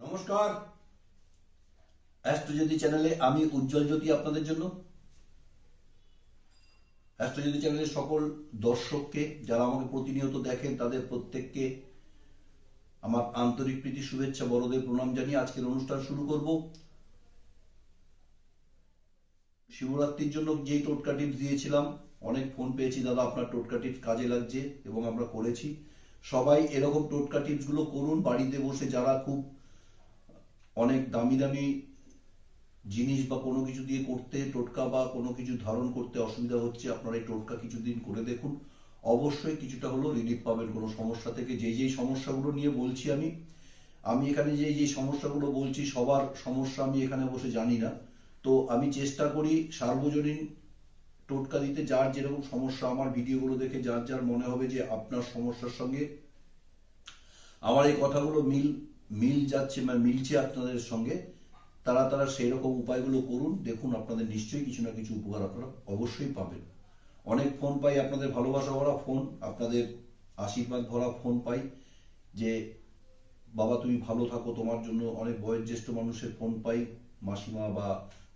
নমস্কার, অ্যাস্ট্রোজ্যোতি চ্যানেলে আমি উজ্জ্বল জ্যোতি আপনাদের জন্য। অ্যাস্ট্রোজ্যোতি চ্যানেলের সকল দর্শককে যারা আমাকে প্রতিনিয়ত দেখেন তাদের প্রত্যেককে আমার আন্তরিক প্রীতি শুভেচ্ছা বড়দের প্রণাম জানিয়ে আজকের অনুষ্ঠান শুরু করব। শিবরাত্রির জন্য যেই টোটকা টিপস দিয়েছিলাম, অনেক ফোন পেয়েছি, দাদা আপনার টোটকা টিপস কাজে লাগছে, এবং আমরা করেছি। সবাই এরকম টোটকা টিপস গুলো করুন বাড়িতে বসে। যারা খুব অনেক দামি দামি জিনিস বা কোনো কিছু দিয়ে করতে, টোটকা বা কোনো কিছু ধারণ করতে অসুবিধা হচ্ছে, আপনারা এই টোটকা কিছুদিন করে দেখুন, অবশ্যই কিছুটা হলেও রিলিফ পাবেন কোনো সমস্যা থেকে। যেই সমস্যাগুলো নিয়ে বলছি আমি এখানে যেই সমস্যাগুলো বলছি সবার সমস্যা আমি এখানে বসে জানি না। তো আমি চেষ্টা করি সার্বজনীন টোটকা দিতে। যার যেরকম সমস্যা, আমার ভিডিওগুলো দেখে যার যার মনে হবে যে আপনার সমস্যার সঙ্গে আমার এই কথাগুলো মিল যাচ্ছে, মানে মিলছে আপনাদের সঙ্গে, তারা সেই রকম উপায়গুলো করুন। দেখুন আপনাদের নিশ্চয়ই কিছু না কিছু উপকার আপনারা অবশ্যই পাবেন। অনেক ফোন পাই, আপনাদের ভালোবাসা ভরা ফোন, আপনাদের আশীর্বাদ ভরা ফোন পাই যে বাবা তুমি ভালো থাকো, তোমার জন্য। অনেক বয়োজ্যেষ্ঠ মানুষের ফোন পাই, মাসিমা বা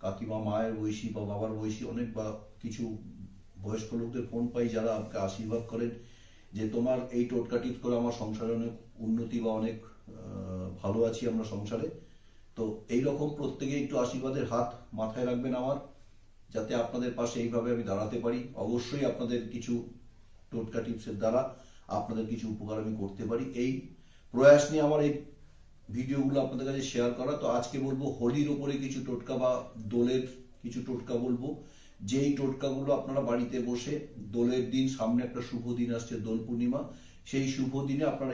কাকিমা, মায়ের বয়সী বা বাবার বয়সী, অনেক বা কিছু বয়স্ক লোকদের ফোন পাই যারা আমাকে আশীর্বাদ করেন যে তোমার এই টোটকা টিপস করে আমার সংসারে অনেক উন্নতি বা অনেক ভালো আছি আমরা সংসারে। তো এইরকম প্রত্যেকে একটু আশীর্বাদের হাত মাথায় রাখবেন আমার, যাতে আপনাদের পাশে এইভাবে আমি দাঁড়াতে পারি। অবশ্যই আপনাদের কিছু টোটকা টিপসের দ্বারা আপনাদের কিছু উপকার আমি করতে পারি, এই প্রয়াস নিয়ে আমার এই ভিডিওগুলো আপনাদের কাছে শেয়ার করা। তো আজকে বলবো হোলির ওপরে কিছু টোটকা বা দোলের কিছু টোটকা বলবো, যেই টোটকাগুলো আপনারা বাড়িতে বসে দোলের দিন, সামনে একটা শুভ দিন আসছে দোল পূর্ণিমা, সেই শুভ দিনে আপনারা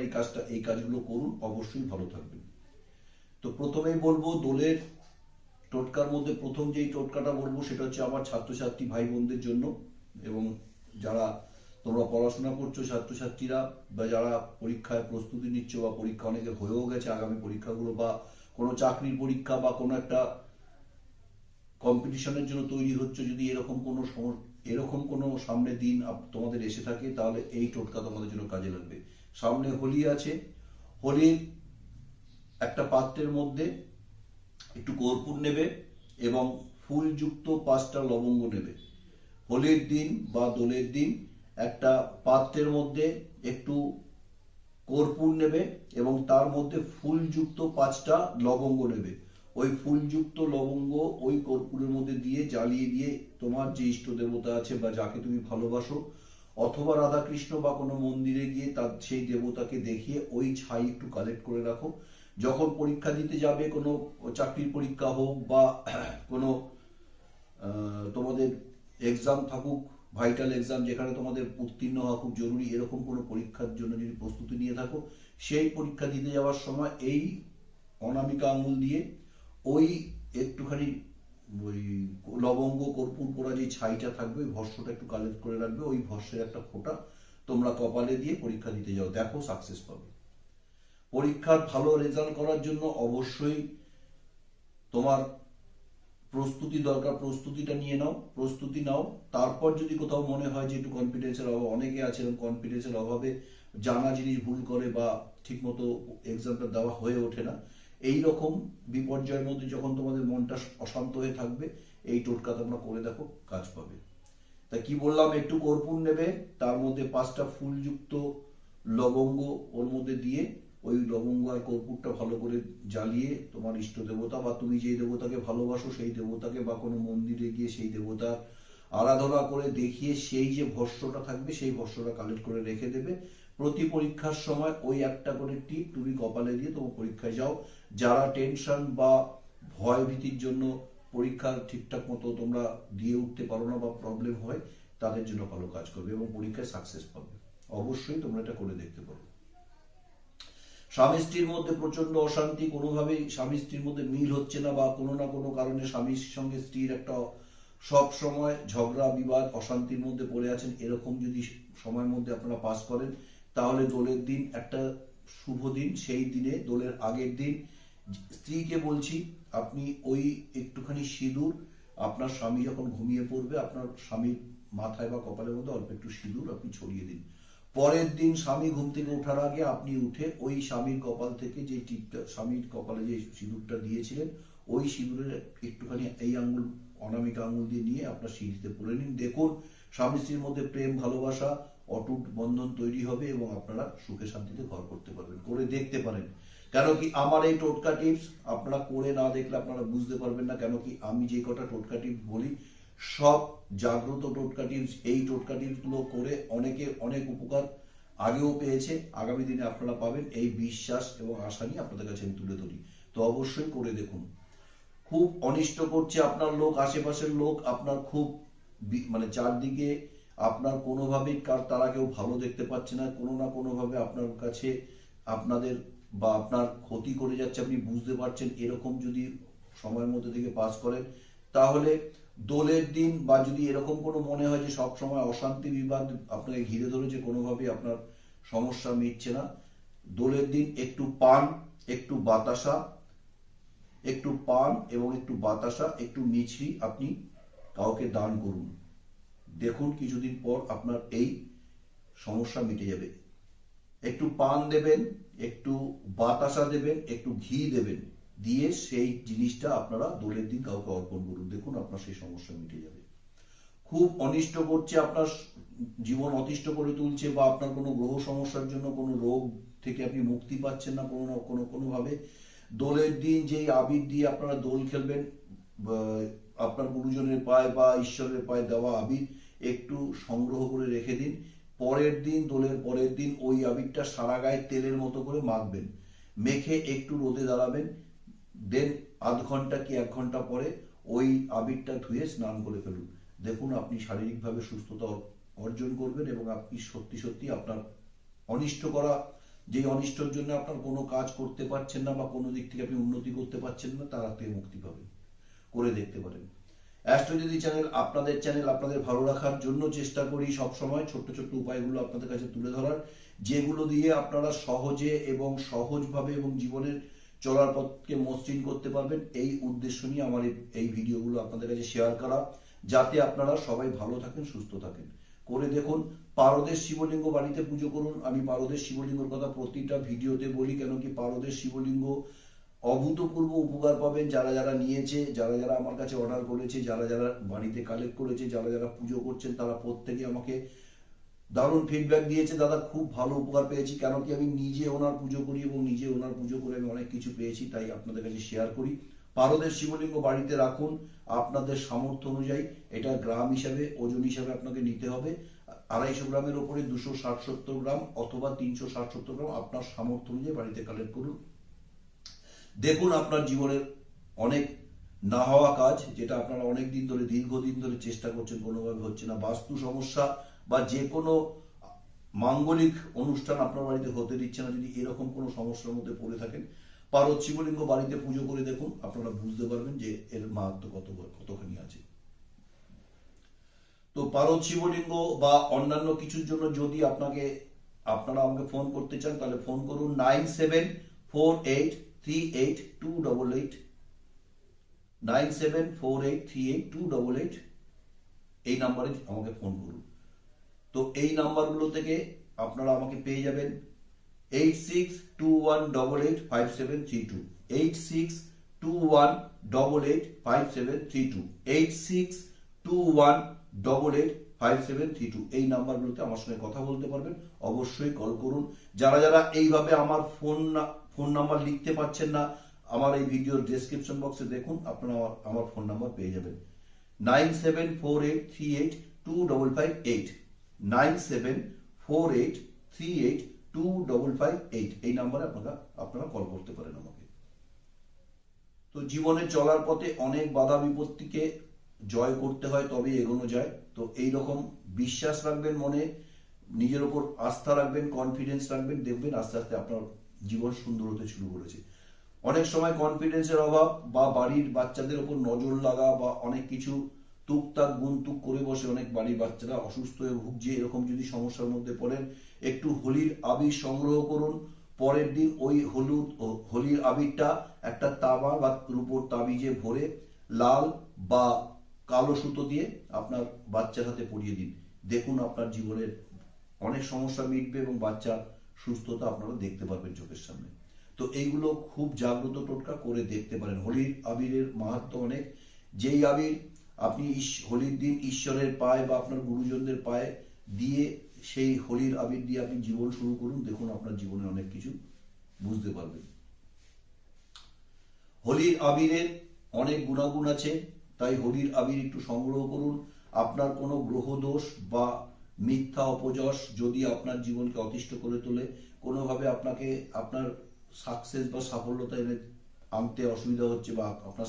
এই কাজগুলো করুন, অবশ্যই ভালো থাকবেন। তো প্রথমেই বলবো দোলের টোটকার মধ্যে প্রথম যেই টোটকাটা বলবো সেটা হচ্ছে আমার ছাত্রছাত্রী ভাই বোনদের জন্য, এবং যারা তোমরা পড়াশোনা করছো ছাত্রছাত্রীরা, বা যারা পরীক্ষায় প্রস্তুতি নিচ্ছ, বা পরীক্ষা অনেকে হয়েও গেছে আগামী পরীক্ষাগুলো, বা কোনো চাকরির পরীক্ষা বা কোনো একটা কম্পিটিশনের জন্য তৈরি হচ্ছে, যদি এরকম কোনো সামনে দিন তোমাদের এসে থাকে, তাহলে এই টোটকা তোমাদের জন্য কাজে লাগবে। সামনে হোলি আছে, হোলির একটা পাত্রের মধ্যে একটু কর্পূর নেবে এবং ফুলযুক্ত 5টা লবঙ্গ নেবে। হোলির দিন বা দোলের দিন একটা পাত্রের মধ্যে একটু কর্পূর নেবে এবং তার মধ্যে ফুলযুক্ত 5টা লবঙ্গ নেবে। ওই ফুলযুক্ত লবঙ্গ ওই কর্পূরের মধ্যে দিয়ে জ্বালিয়ে দিয়ে তোমার যে ইষ্ট দেবতা আছে বা যাকে তুমি ভালোবাসো, অথবা রাধাকৃষ্ণ বা কোনো মন্দিরে গিয়ে তার সেই দেবতাকে দেখিয়ে ওই ছাই একটু কালেক্ট করে রাখো। যখন পরীক্ষা দিতে যাবে, কোনো চাকরির পরীক্ষা হোক বা কোনো তোমাদের এক্সাম থাকুক, ভাইটাল এক্সাম যেখানে তোমাদের উত্তীর্ণ হওয়া খুব জরুরি, এরকম কোনো পরীক্ষার জন্য যদি প্রস্তুতি নিয়ে থাকো, সেই পরীক্ষা দিতে যাওয়ার সময় এই অনামিকা আঙুল দিয়ে ওই একটুখানি ওই লবঙ্গ কর্পূর পোড়া যে ছাইটা থাকবে, ওই ভস্মটা একটু কালেক্ট করে রাখবে। ওই ভস্মের একটা ফোঁটা তোমরা কপালে দিয়ে পরীক্ষা দিতে যাও, দেখো সাকসেস পাবে। পরীক্ষার ভালো রেজাল্ট করার জন্য অবশ্যই তোমার প্রস্তুতি দরকার, প্রস্তুতিটা নিয়ে নাও, প্রস্তুতি নাও। তারপর যদি কোথাও মনে হয় যে একটু কনফিডেন্সের অভাব, অনেকে আছে এরকম কনফিডেন্সের অভাবে জানা জিনিস ভুল করে বা ঠিকমতো এক্সামটা দেওয়া হয়ে ওঠে না, এই রকম বিপর্যয়ের মধ্যে যখন তোমাদের মনটা অশান্ত হয়ে থাকবে, এই টোটকা তোমরা করে দেখো, কাজ পাবে। তা কি বললাম, একটু কর্পূর নেবে, তার মধ্যে 5টা ফুলযুক্ত লবঙ্গ ওর মধ্যে দিয়ে ওই লবঙ্গ আর কর্পূরটা ভালো করে জ্বালিয়ে তোমার ইষ্ট দেবতা বা তুমি যে দেবতাকে ভালোবাসো সেই দেবতাকে বা কোনো মন্দিরে গিয়ে সেই দেবতার আরাধনা করে দেখিয়ে সেই যে ভস্মটা থাকবে সেই ভস্মটা কালেক্ট করে রেখে দেবে। প্রতি পরীক্ষার সময় ওই একটা করে টিপ তুমি কপালে দিয়ে তোমার পরীক্ষায় যাও। যারা টেনশন বা ভয় ভীতির জন্য পরীক্ষা ঠিকঠাক মতো তোমরা দিয়ে উঠতে পারো না বা প্রবলেম হয়, তাদের জন্য ভালো কাজ করবে এবং পরীক্ষায় সাকসেস পাবে। অবশ্যই তোমরা এটা করে দেখতে পারো। স্বামী স্ত্রীর মধ্যে প্রচন্ড অশান্তি, কোনোভাবেই স্বামী স্ত্রীর মধ্যে মিল হচ্ছে না, বা কোনো না কোনো কারণে স্বামীর সঙ্গে স্ত্রীর একটা সব সময় ঝগড়া বিবাদ অশান্তির মধ্যে পড়ে আছেন, এরকম যদি সময়ের মধ্যে আপনারা পাস করেন, তাহলে দোলের দিন একটা শুভ দিন, সেই দিনে দোলের আগের দিন স্ত্রীকে বলছি আপনি ওই একটুখানি সিঁদুর আপনার স্বামী যখন ঘুমিয়ে পড়বে, আপনার স্বামীর মাথায় বা কপালের মধ্যে অল্প একটু সিঁদুর আপনি ছড়িয়ে দিন। পরের দিন স্বামী ঘুম থেকে ওঠার আগে আপনি উঠে ওই স্বামীর কপাল থেকে যে টিপটা, স্বামীর কপালে যে সিঁদুরটা দিয়েছিলেন, ওই সিঁদুরের একটুখানি এই আঙ্গুল, অনামিকা আঙ্গুল দিয়ে নিয়ে আপনার সিঁড়িতে পরে নিন। দেখুন স্বামী স্ত্রীর মধ্যে প্রেম ভালোবাসা অটুট বন্ধন তৈরি হবে এবং আপনারা সুখে শান্তিতে ঘর করতে পারবেন। করে দেখতে পারেন। কেন কি আমার এই টোটকা টিপস আপনারা করে না দেখলে আপনারা বুঝতে পারবেন না। কেন কি আমি যে কটা টোটকা টিপস বলি সব জাগ্রত টোটকা টিপস। এই টোটকা টিপস গুলো করে অনেকে অনেক উপকার আগেও পেয়েছে, আগামী দিনে আপনারা পাবেন, এই বিশ্বাস এবং আশা নিয়ে আপনাদের কাছে আমি তুলে ধরি। তো অবশ্যই করে দেখুন। খুব অনিষ্ট করছে আপনার লোক, আশেপাশের লোক আপনার খুব মানে চারদিকে আপনার কোনোভাবেই তারা কেউ ভালো দেখতে পাচ্ছে না, কোনো না কোনো ভাবে আপনার কাছে আপনাদের বা আপনার ক্ষতি করে যাচ্ছে, আপনি বুঝতে পারছেন। এরকম যদি সময়ের মধ্যে থেকে পাস করেন তাহলে দোলের দিন বা যদি এরকম কোনো মনে হয় যে সব সময় অশান্তি বিবাদ আপনাকে ঘিরে ধরেছে, কোনোভাবেই আপনার সমস্যা মিটছে না, দোলের দিন একটু পান, একটু বাতাসা, একটু পান এবং একটু বাতাসা, একটু মিছরি আপনি কাউকে দান করুন। দেখুন কিছুদিন পর আপনার এই সমস্যা মিটে যাবে। একটু পান দেবেন, একটু বাতাসা দেবেন, একটু ঘি দেবেন, দিয়ে সেই জিনিসটা আপনারা দোলের দিন কাউকে অর্পণ করুন। দেখুন আপনার সেই সমস্যা মিটে যাবে। খুব অনিষ্ট করছে, আপনার জীবন অতিষ্ঠ করে তুলছে, বা আপনার কোনো গ্রহ সমস্যার জন্য কোনো রোগ থেকে আপনি মুক্তি পাচ্ছেন না কোনো না কোনো ভাবে, দোলের দিন যেই আবির দিয়ে আপনারা দোল খেলবেন, আপনার গুরুজনের পায়ে বা ঈশ্বরের পায়ে দেওয়া আবির একটু সংগ্রহ করে রেখে দিন। পরের দিন, দোলের পরের দিন ওই আবিরটা সারা গায়ে তেলের মতো করে মাখবেন, মেখে একটু রোদে দাঁড়াবেন, দেন আধ ঘন্টা কি 1 ঘন্টা পরে ওই আবিরটা ধুয়ে স্নান করে ফেলুন। দেখুন আপনি শারীরিকভাবে সুস্থতা অর্জন করবেন এবং আপনি সত্যি সত্যি আপনার অনিষ্ট করা, যে অনিষ্টর জন্য আপনার কোনো কাজ করতে পারছেন না বা কোনো দিক থেকে আপনি উন্নতি করতে পারছেন না, তার থেকে মুক্তি পাবেন। করে দেখতে পারেন। অ্যাস্ট্রোজ্যোতি চ্যানেল আপনাদের চ্যানেল, আপনাদের ভালো রাখার জন্য চেষ্টা করি সবসময় ছোট্ট ছোট্ট উপায়গুলো আপনাদের কাছে তুলে ধরার, যেগুলো দিয়ে আপনারা সহজে এবং সহজভাবে এবং জীবনের চলার পথকে মসৃণ করতে পারবেন। এই উদ্দেশ্য নিয়ে আমার এই ভিডিওগুলো আপনাদের কাছে শেয়ার করা, যাতে আপনারা সবাই ভালো থাকেন, সুস্থ থাকেন। করে দেখুন। পারদের শিবলিঙ্গ বাড়িতে পুজো করুন। আমি পারদের শিবলিঙ্গের কথা প্রতিটা ভিডিওতে বলি, কেন কি পারদের শিবলিঙ্গ অভূতপূর্ব উপকার পাবেন যারা যারা নিয়েছে, যারা যারা আমার কাছে অর্ডার করেছে, যারা যারা বাড়িতে কালেক্ট করেছে, যারা যারা পুজো করছেন, তারা প্রত্যেকে আমাকে দারুণ ফিডব্যাক দিয়েছে, দাদা খুব ভালো উপকার পেয়েছি। কেন কি আমি নিজে ওনার পুজো করি এবং নিজে ওনার পুজো করে আমি অনেক কিছু পেয়েছি, তাই আপনাদের কাছে শেয়ার করি। পারদের শিবলিঙ্গ বাড়িতে রাখুন আপনাদের সামর্থ্য অনুযায়ী। এটা গ্রাম হিসাবে, ওজন হিসাবে আপনাকে নিতে হবে 250 গ্রামের উপরে 260-70 গ্রাম অথবা 360-70 গ্রাম, আপনার সামর্থ্য অনুযায়ী বাড়িতে কালেক্ট করুন। দেখুন আপনার জীবনের অনেক না হওয়া কাজ, যেটা আপনারা অনেক দিন ধরে, দীর্ঘদিন ধরে চেষ্টা করছেন, কোনোভাবে হচ্ছে না, বাস্তু সমস্যা বা যে কোনো মাঙ্গলিক অনুষ্ঠান আপনার বাড়িতে হতে দিচ্ছে না, যদি এরকম কোনো সমস্যার মধ্যে পড়ে থাকেন, পারদ শিবলিঙ্গ বাড়িতে পুজো করে দেখুন, আপনারা বুঝতে পারবেন যে এর মাহাত্ম্য কতখানি আছে। তো পারদ শিবলিঙ্গ বা অন্যান্য কিছুর জন্য যদি আপনারা আমাকে ফোন করতে চান, তাহলে ফোন করুন 9748382888 9748382888 এই নাম্বারে আমাকে ফোন করুন। তো এই নাম্বারগুলো থেকে আপনারা আমাকে পেয়ে যাবেন 8621885732, 8621885732, 8621885732 এই নাম্বারগুলোতে আমার সঙ্গে কথা বলতে পারবেন। অবশ্যই কল করুন। যারা যারা এইভাবে আমার ফোন নাম্বার লিখতে পারছেন না, আমার এই ভিডিওর ডেসক্রিপশন বক্সে দেখুন, আপনারা আমার ফোন নাম্বার পেয়ে যাবেন 9748382558, 9748382558 এই নাম্বারে আপনারা কল করতে পারেন আমাকে। তো জীবনে চলার পথে অনেক বাধা বিপত্তিকে জয় করতে হয়, তবে এগোনো যায়। তো এই রকম বিশ্বাস রাখবেন মনে, নিজের উপর আস্থা রাখবেন, কনফিডেন্স রাখবেন, দেখবেন আস্তে আস্তে আপনার জীবন সুন্দর হতে শুরু করেছে। অনেক সময় কনফিডেন্সের অভাব বা বাড়ির বাচ্চাদের উপর নজর লাগা বা অনেক কিছু টুকটাক গুনতুক করে বসে অনেক বাড়ির বাচ্চারা অসুস্থ হয়ে ভুগছে, এরকম যদি সমস্যার মধ্যে পড়েন, একটু হোলির আবির সংগ্রহ করুন। পরের দিন ওই হোলির আবিরটা একটা তামা বা রূপোর তাবিজে ভরে লাল বা কালো সুতো দিয়ে আপনার বাচ্চার হাতে পরিয়ে দিন। দেখুন আপনার জীবনের অনেক সমস্যা মিটবে এবং বাচ্চা সুস্থতা আপনারা দেখতে পারবেন চোখের সামনে। তো এইগুলো খুব জাগ্রত টোটকা করে দেখতে পারেন। হোলির আবিরের মাহাত্ম্য অনেক। যেই আবির আপনি হোলির দিন ঈশ্বরের পায়ে বা আপনার গুরুজনদের পায়ে দিয়ে সেই হোলির আবির দিয়ে আপনি জীবন শুরু করুন, দেখুন আপনার জীবনে অনেক কিছু বুঝতে পারবেন। হোলির আবিরের অনেক গুণাগুণ আছে, তাই হোলির আবির একটু সংগ্রহ করুন। আপনার কোনো গ্রহ দোষ বা মিথ্যা অপযশ যদি আপনার জীবনকে অতিষ্ঠ করে তোলে, কোনোভাবে আপনাকে আপনার সাকসেস বা সাফল্যতা এনে আনতে অসুবিধা হচ্ছে বা আপনার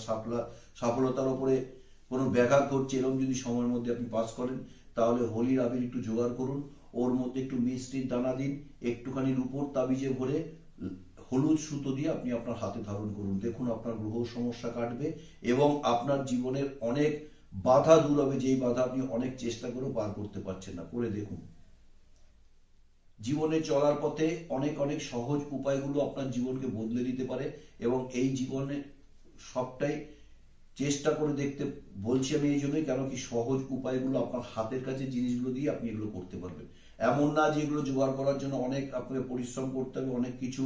সফলতার উপরে কোনো ব্যাঘাত ঘটছে, এরকম যদি সময়ের মধ্যে আপনি পাস করেন, তাহলে হোলির আবির একটু জোগাড় করুন, ওর মধ্যে একটু মিষ্টির দানা দিন, একটুখানি রূপোর তাবিজে ভরে হলুদ সুতো দিয়ে আপনি আপনার হাতে ধারণ করুন, দেখুন আপনার গ্রহ সমস্যা কাটবে এবং আপনার জীবনের অনেক বাধা দূর হবে, যেই বাধা আপনি অনেক চেষ্টা করেও পার করতে পারছেন না। করে দেখুন, জীবনে চলার পথে অনেক অনেক সহজ উপায়গুলো আপনার জীবনকে বদলে দিতে পারে এবং এই জীবনে সবটাই চেষ্টা করে দেখতে বলছি আমি এই জন্যই, কেন কি সহজ উপায়গুলো আপনার হাতের কাছে জিনিসগুলো দিয়ে আপনি এগুলো করতে পারবেন। এমন না যে এগুলো জোগাড় করার জন্য অনেক আপনাকে পরিশ্রম করতে হবে, অনেক কিছু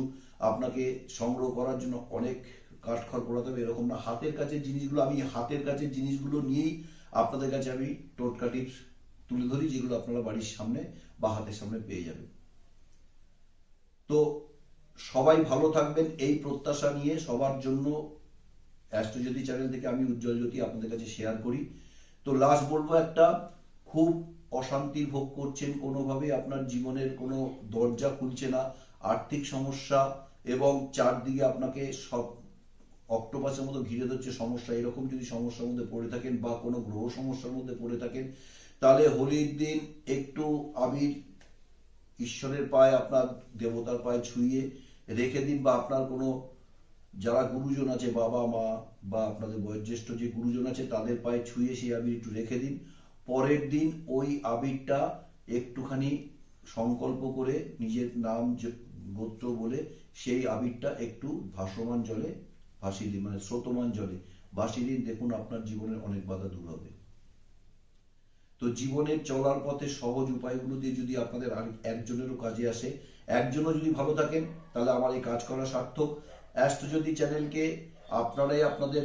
আপনাকে সংগ্রহ করার জন্য অনেক কাঠখড় পোড়াতে হবে, এরকম না। হাতের কাছে জিনিসগুলো, আমি হাতের কাছে জিনিসগুলো নিয়েই আপনাদের কাছে আমি টোটকা টিপস তুলে ধরি, যেগুলো আপনারা বাড়ির সামনে বা হাতের সামনে পেয়ে যাবেন। তো সবাই ভালো থাকবেন এই প্রত্যাশা নিয়ে সবার জন্য অ্যাস্ট্রোজ্যোতি চ্যানেল থেকে আমি উজ্জ্বল জ্যোতি আপনাদের কাছে শেয়ার করি। তো লাস্ট বলবো, একটা খুব অশান্তির ভোগ করছেন, কোনোভাবে আপনার জীবনের কোনো দরজা খুলছে না, আর্থিক সমস্যা এবং চারদিকে আপনাকে সব অক্টোপাসের মতো ঘিরে ধরছে সমস্যা, এরকম যদি সমস্যার মধ্যে পড়ে থাকেন বা কোনো গ্রহ সমস্যার মধ্যে পড়ে থাকেন, তাহলে হোলির দিন একটু আবির ঈশ্বরের পায়ে, আপনার দেবতার পায়ে ছুঁয়ে রেখে দিন, বা আপনার কোনো যারা গুরুজন আছে, বাবা মা বা আপনাদের বয়োজ্যেষ্ঠ যে গুরুজন আছে, তাদের পায়ে ছুঁয়ে সেই আবির একটু রেখে দিন। পরের দিন ওই আবিরটা একটুখানি সংকল্প করে নিজের নাম গোত্র বলে সেই আবিরটা একটু ভাসমান জলে ভাসিয়ে দিন, মানে স্রোতমান জলে ভাসিয়ে দিন, দেখুন আপনার জীবনের অনেক বাধা দূর হবে। তো জীবনের চলার পথে সহজ উপায়গুলো দিয়ে যদি আপনাদের একজনেরও কাজে আসে, একজনও যদি ভালো থাকেন, তাহলে আমার এই কাজ করা সার্থক। অ্যাস্ট্রোজ্যোতি চ্যানেলকে আপনারাই আপনাদের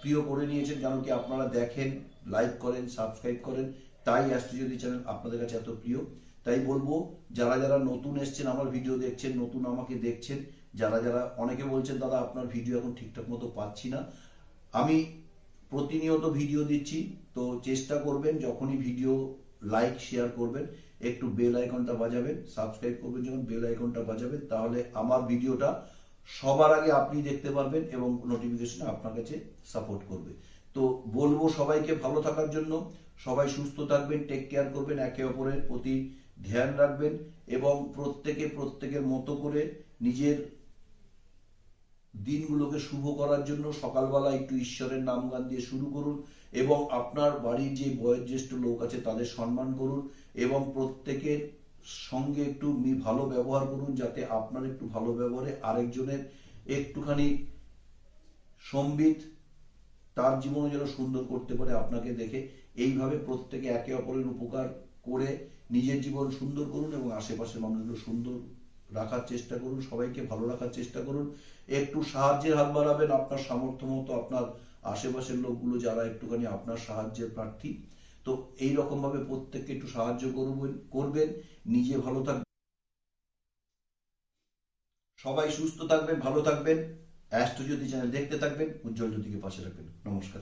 প্রিয় করে নিয়েছেন, কারণ কি আপনারা দেখেন, লাইক করেন, সাবস্ক্রাইব করেন, তাই অ্যাস্ট্রোজ্যোতি চ্যানেল আপনাদের কাছে এত প্রিয়। তাই বলবো, যারা যারা নতুন এসছেন, আমার ভিডিও দেখছেন, নতুন আমাকে দেখছেন, যারা যারা অনেকে বলছেন দাদা আপনার ভিডিও এখন ঠিকঠাক মতো পাচ্ছি না, আমি প্রতিনিয়ত ভিডিও দিচ্ছি, তো চেষ্টা করবেন যখনই ভিডিও লাইক শেয়ার করবেন একটু বেল আইকনটা বাজাবেন, সাবস্ক্রাইব করবেন যখন বেল আইকনটা বাজাবেন, তাহলে আমার ভিডিওটা সবার আগে আপনি দেখতে পারবেন এবং নোটিফিকেশন আপনার কাছে সাপোর্ট করবে। তো বলবো সবাইকে ভালো থাকার জন্য, সবাই সুস্থ থাকবেন, টেক কেয়ার করবেন, একে অপরের প্রতি ধ্যান রাখবেন এবং প্রত্যেকের মতো করে নিজের দিনগুলোকে শুভ করার জন্য সকালবেলা একটু ঈশ্বরের নাম গান দিয়ে শুরু করুন এবং আপনার বাড়ির যে বয়োজ্যেষ্ঠ লোক আছে তাদের সম্মান করুন এবং প্রত্যেকের সঙ্গে একটু ভালো ব্যবহার করুন, যাতে আপনার একটু ভালো ব্যবহারে আরেকজনের একটুখানি সম্বিত তার জীবনে যেন সুন্দর করতে পারে আপনাকে দেখে। এইভাবে প্রত্যেকে একে অপরের উপকার করে নিজের জীবন সুন্দর করুন এবং আশেপাশের মানুষগুলো সুন্দর রাখার চেষ্টা করুন, সবাইকে ভালো রাখার চেষ্টা করুন। একটু সাহায্যের হাত বাড়াবেন আপনার সামর্থ্য মতো, আপনার আশেপাশের লোকগুলো যারা একটুখানি আপনার সাহায্যের প্রার্থী, তো এইরকম ভাবে প্রত্যেককে একটু সাহায্য করবেন। নিজে ভালো থাকবেন, সবাই সুস্থ থাকবেন, ভালো থাকবেন। অ্যাস্ট্রোজ্যোতি চ্যানেল দেখতে থাকবেন, উজ্জ্বল জ্যোতিকে পাশে রাখবেন। নমস্কার।